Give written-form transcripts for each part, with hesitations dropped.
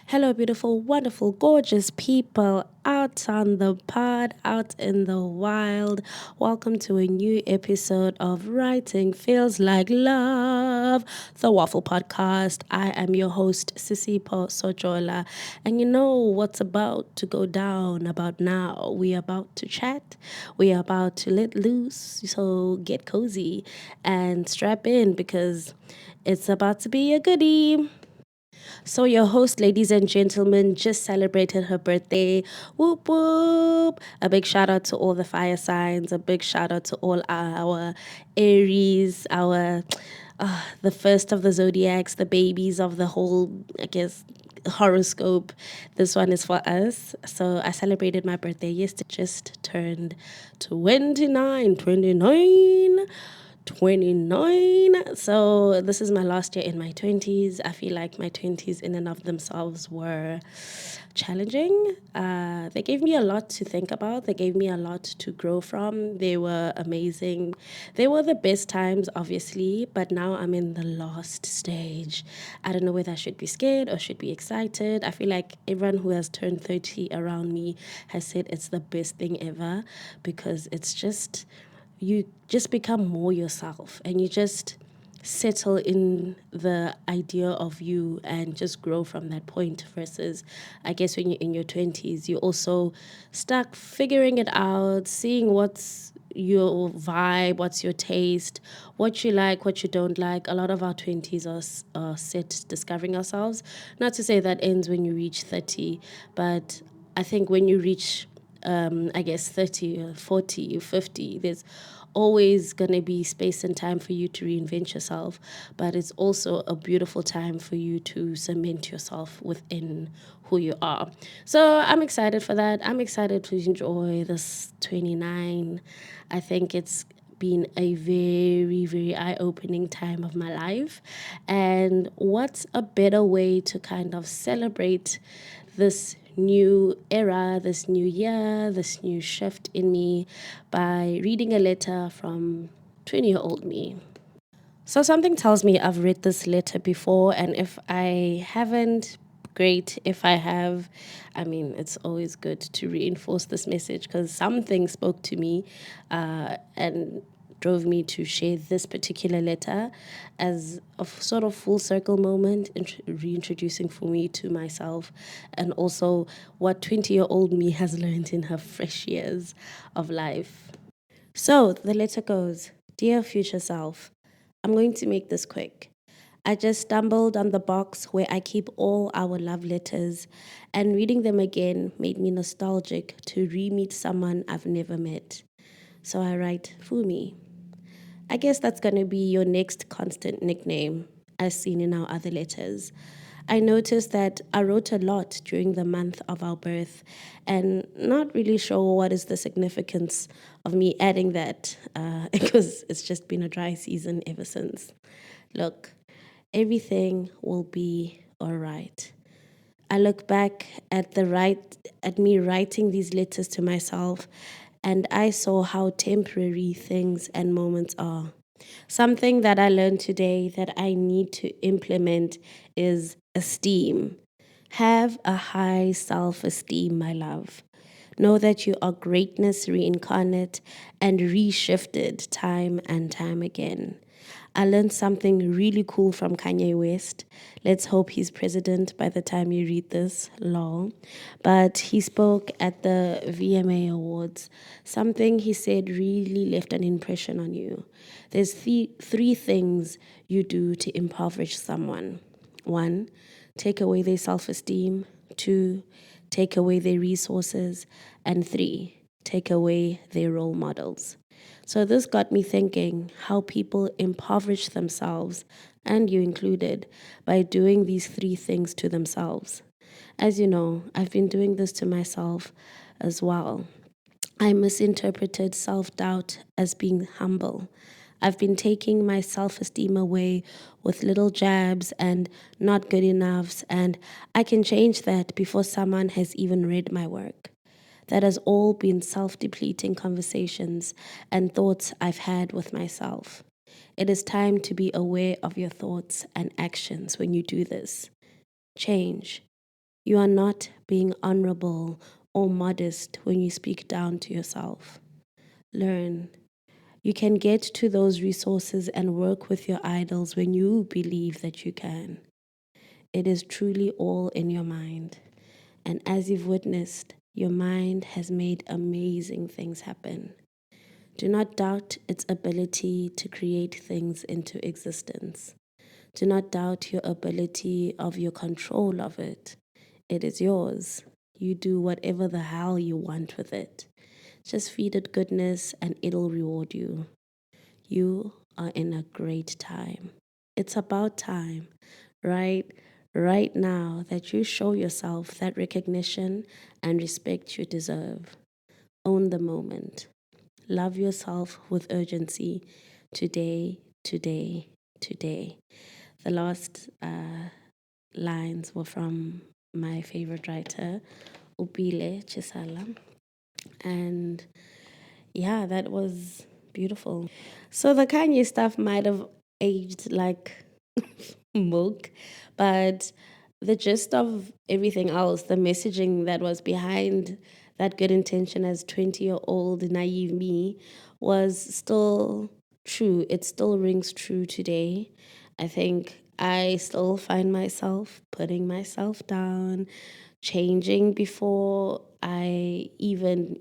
Hello, beautiful, wonderful, gorgeous people out on the pod, out in the wild. Welcome to a new episode of Writing Feels Like Love, the Waffle Podcast. I am your host, Sisipo Sojola. And you know what's about to go down about now? We are about to chat. We are about to let loose. So get cozy and strap in because it's about to be a goodie. So, your host, ladies and gentlemen, just celebrated her birthday. Whoop whoop. A big shout out to all the fire signs. A big shout out to all our Aries, the first of the zodiacs, the babies of the whole, I guess, horoscope. This one is for us. So I celebrated my birthday yesterday. Just turned 29. So this is my last year in my 20s. I feel like my 20s in and of themselves were challenging. They gave me a lot to think about. They gave me a lot to grow from. They were amazing. They were the best times, obviously, but now I'm in the last stage. I don't know whether I should be scared or should be excited. I feel like everyone who has turned 30 around me has said it's the best thing ever because it's just you just become more yourself and you just settle in the idea of you and just grow from that point versus I guess when you're in your 20s you're also stuck figuring it out, seeing what's your vibe, what's your taste, what you like, what you don't like. A lot of our 20s are set discovering ourselves. Not to say that ends when you reach 30, but I think when you reach I guess 30 or 40 or 50, there's always going to be space and time for you to reinvent yourself, but it's also a beautiful time for you to cement yourself within who you are. So I'm excited for that. I'm excited to enjoy this 29. I think it's been a very, very eye opening time of my life. And what's a better way to kind of celebrate this new era, this new year, this new shift in me by reading a letter from 20-year-old me. So something tells me I've read this letter before, and if I haven't, great. If I have, I mean, it's always good to reinforce this message because something spoke to me and drove me to share this particular letter as a sort of full circle moment, reintroducing for me to myself and also what 20-year-old me has learned in her fresh years of life. So the letter goes, Dear future self, I'm going to make this quick. I just stumbled on the box where I keep all our love letters, and reading them again made me nostalgic to re meet someone I've never met. So I write, Fumi. I guess that's going to be your next constant nickname, as seen in our other letters. I noticed that I wrote a lot during the month of our birth, and not really sure what is the significance of me adding that because it's just been a dry season ever since. Look, everything will be all right. I look back at me writing these letters to myself, and I saw how temporary things and moments are. Something that I learned today that I need to implement is esteem. Have a high self esteem, my love. Know that you are greatness reincarnate and reshifted time and time again. I learned something really cool from Kanye West. Let's hope he's president by the time you read this, lol. But he spoke at the VMA Awards. Something he said really left an impression on you. There's three things you do to impoverish someone. One, take away their self esteem. Two, take away their resources. And three, take away their role models. So this got me thinking how people impoverish themselves, and you included, by doing these three things to themselves. As you know, I've been doing this to myself as well. I misinterpreted self doubt as being humble. I've been taking my self esteem away with little jabs and not good enoughs, and I can change that before someone has even read my work. That has all been self depleting conversations and thoughts I've had with myself. It is time to be aware of your thoughts and actions when you do this. Change. You are not being honorable or modest when you speak down to yourself. Learn. You can get to those resources and work with your idols when you believe that you can. It is truly all in your mind. And as you've witnessed, your mind has made amazing things happen. Do not doubt its ability to create things into existence. Do not doubt your ability of your control of it. It is yours. You do whatever the hell you want with it. Just feed it goodness and it'll reward you. You are in a great time. It's about time, right? Right now that you show yourself that recognition and respect you deserve. Own the moment. Love yourself with urgency today, today, today. The last lines were from my favorite writer, Upile Chisala. And yeah, that was beautiful. So the Kanye stuff might have aged like milk, but the gist of everything else, the messaging that was behind that good intention as 20-year-old naive me was still true. It still rings true today. I think I still find myself putting myself down, changing before I even,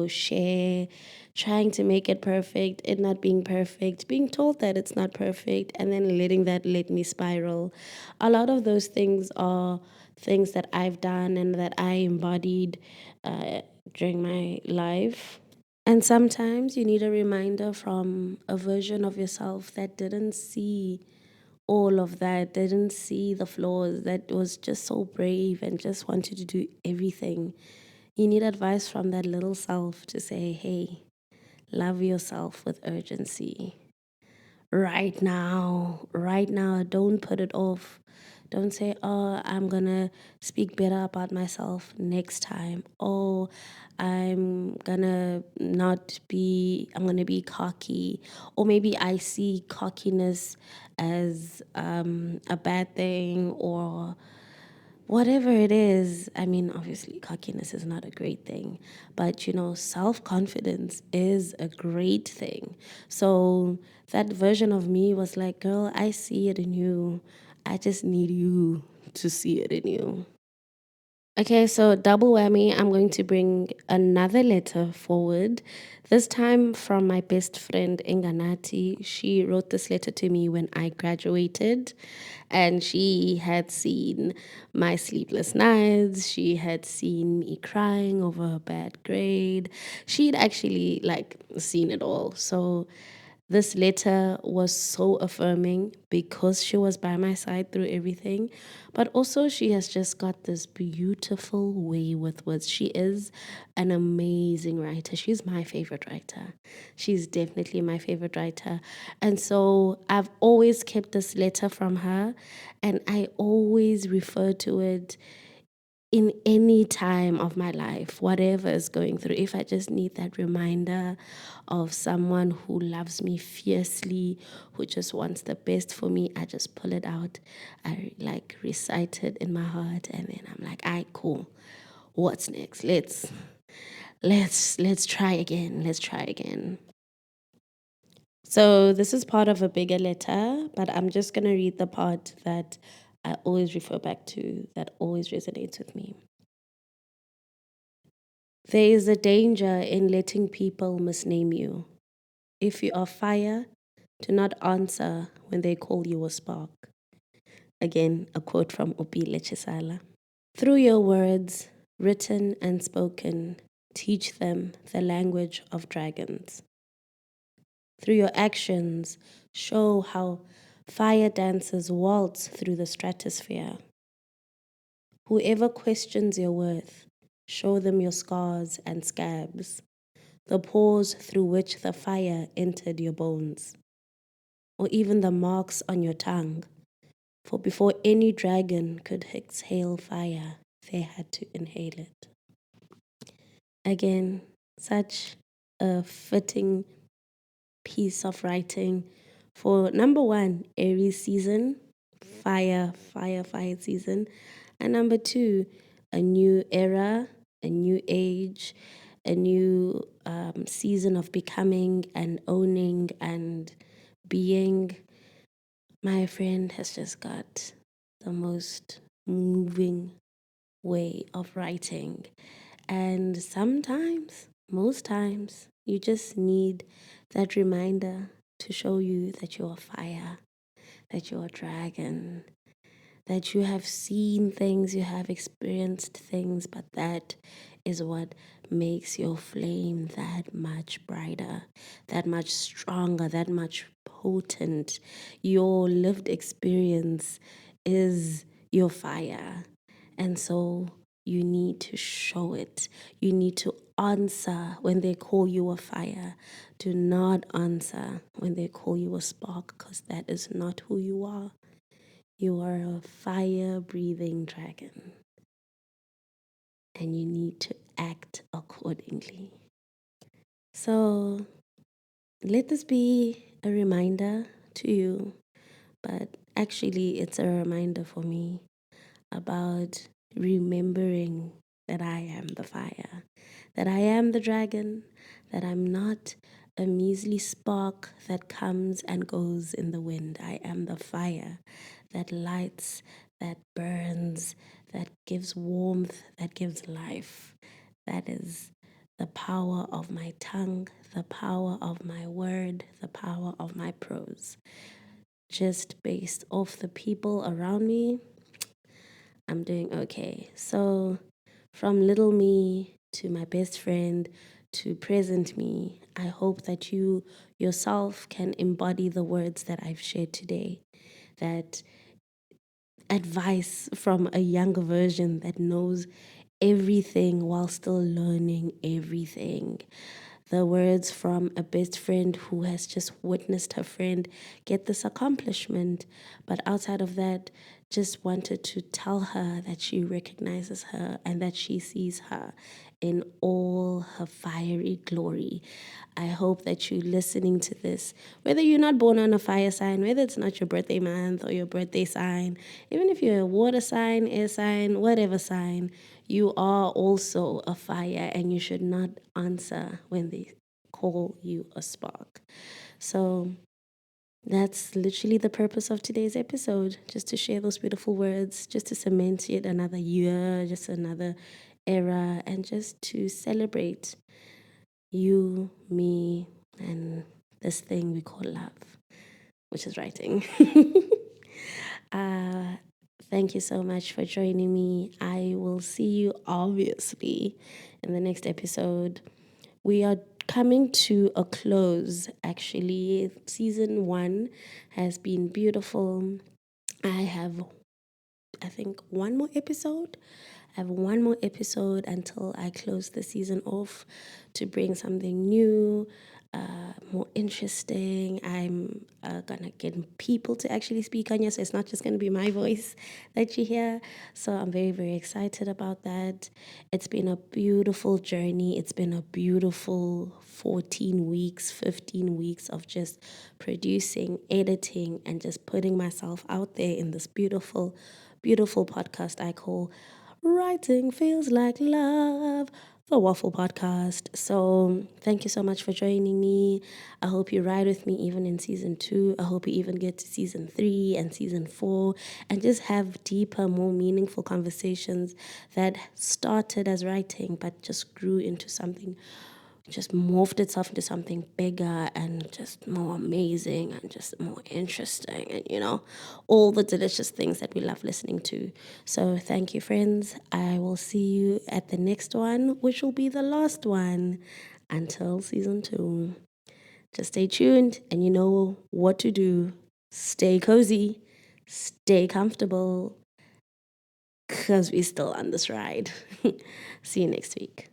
share, trying to make it perfect, it not being perfect, being told that it's not perfect, and then letting that let me spiral. A lot of those things are things that I've done and that I embodied during my life. And sometimes you need a reminder from a version of yourself that didn't see all of that, didn't see the flaws, that was just so brave and just wanted to do everything. You need advice from that little self to say, hey, love yourself with urgency. Right now, don't put it off. Don't say, oh, I'm gonna speak better about myself next time. Oh, I'm gonna be cocky. Or maybe I see cockiness as a bad thing or whatever it is. I mean, obviously, cockiness is not a great thing, but self confidence is a great thing. So that version of me was like, girl, I see it in you. I just need you to see it in you. Okay, so double whammy, I'm going to bring another letter forward. This time from my best friend Inganati. She wrote this letter to me when I graduated, and she had seen my sleepless nights. She had seen me crying over a bad grade. She'd actually seen it all. So this letter was so affirming because she was by my side through everything. But also, she has just got this beautiful way with words. She is an amazing writer. She's my favorite writer. She's definitely my favorite writer. And so I've always kept this letter from her, and I always refer to it in any time of my life, whatever is going through. If I just need that reminder of someone who loves me fiercely, who just wants the best for me, I just pull it out. I recite it in my heart, and then I'm like, all right, cool. What's next? Let's try again. Let's try again. So this is part of a bigger letter, but I'm just gonna read the part that I always refer back to, that always resonates with me. There is a danger in letting people misname you. If you are fire, do not answer when they call you a spark. Again, a quote from Upile Chisala. Through your words, written and spoken, teach them the language of dragons. Through your actions, show how fire dancers waltz through the stratosphere. Whoever questions your worth, show them your scars and scabs, the pores through which the fire entered your bones, or even the marks on your tongue. For before any dragon could exhale fire, they had to inhale it. Again, such a fitting piece of writing for number one, Aries season, fire season, and number two, a new era, a new age, a new season of becoming and owning and being. My friend has just got the most moving way of writing. And sometimes, most times, you just need that reminder to show you that you're a fire, that you're a dragon, that you have seen things, you have experienced things, but that is what makes your flame that much brighter, that much stronger, that much potent. Your lived experience is your fire. And so you need to show it. You need to answer when they call you a fire. Do not answer when they call you a spark, because that is not who you are. You are a fire breathing dragon, and you need to act accordingly. So let this be a reminder to you, but actually, it's a reminder for me about remembering that I am the fire, that I am the dragon, that I'm not a measly spark that comes and goes in the wind. I am the fire that lights, that burns, that gives warmth, that gives life. That is the power of my tongue, the power of my word, the power of my prose. Just based off the people around me, I'm doing okay. So, from little me to my best friend to present me, I hope that you yourself can embody the words that I've shared today. That advice from a younger version that knows everything while still learning everything. The words from a best friend who has just witnessed her friend get this accomplishment, but outside of that, just wanted to tell her that she recognizes her and that she sees her in all her fiery glory. I hope that you're listening to this, whether you're not born on a fire sign, whether it's not your birthday month or your birthday sign, even if you're a water sign, air sign, whatever sign, you are also a fire, and you should not answer when they call you a spark. So that's literally the purpose of today's episode, just to share those beautiful words, just to cement yet another year, just another era, and just to celebrate you, me, and this thing we call love, which is writing. uh, thank you so much for joining me. I will see you obviously in the next episode. We are coming to a close, actually. Season 1 has been beautiful. I have, I think, one more episode. I have one more episode until I close the season off to bring something new, more interesting. I'm gonna get people to actually speak on you, so it's not just gonna be my voice that you hear. So I'm very, very excited about that. It's been a beautiful journey. It's been a beautiful 14 weeks, 15 weeks of just producing, editing, and just putting myself out there in this beautiful, beautiful podcast I call Writing Feels Like Love, the Waffle Podcast. So thank you so much for joining me. I hope you ride with me even in season 2. I hope you even get to season 3 and season 4 and just have deeper, more meaningful conversations that started as writing but just grew into something, just morphed itself into something bigger and just more amazing and just more interesting, and all the delicious things that we love listening to. So thank you, friends. I will see you at the next one, which will be the last one until season 2. Just stay tuned, and you know what to do. Stay cozy, stay comfortable, because we're still on this ride. See you next week.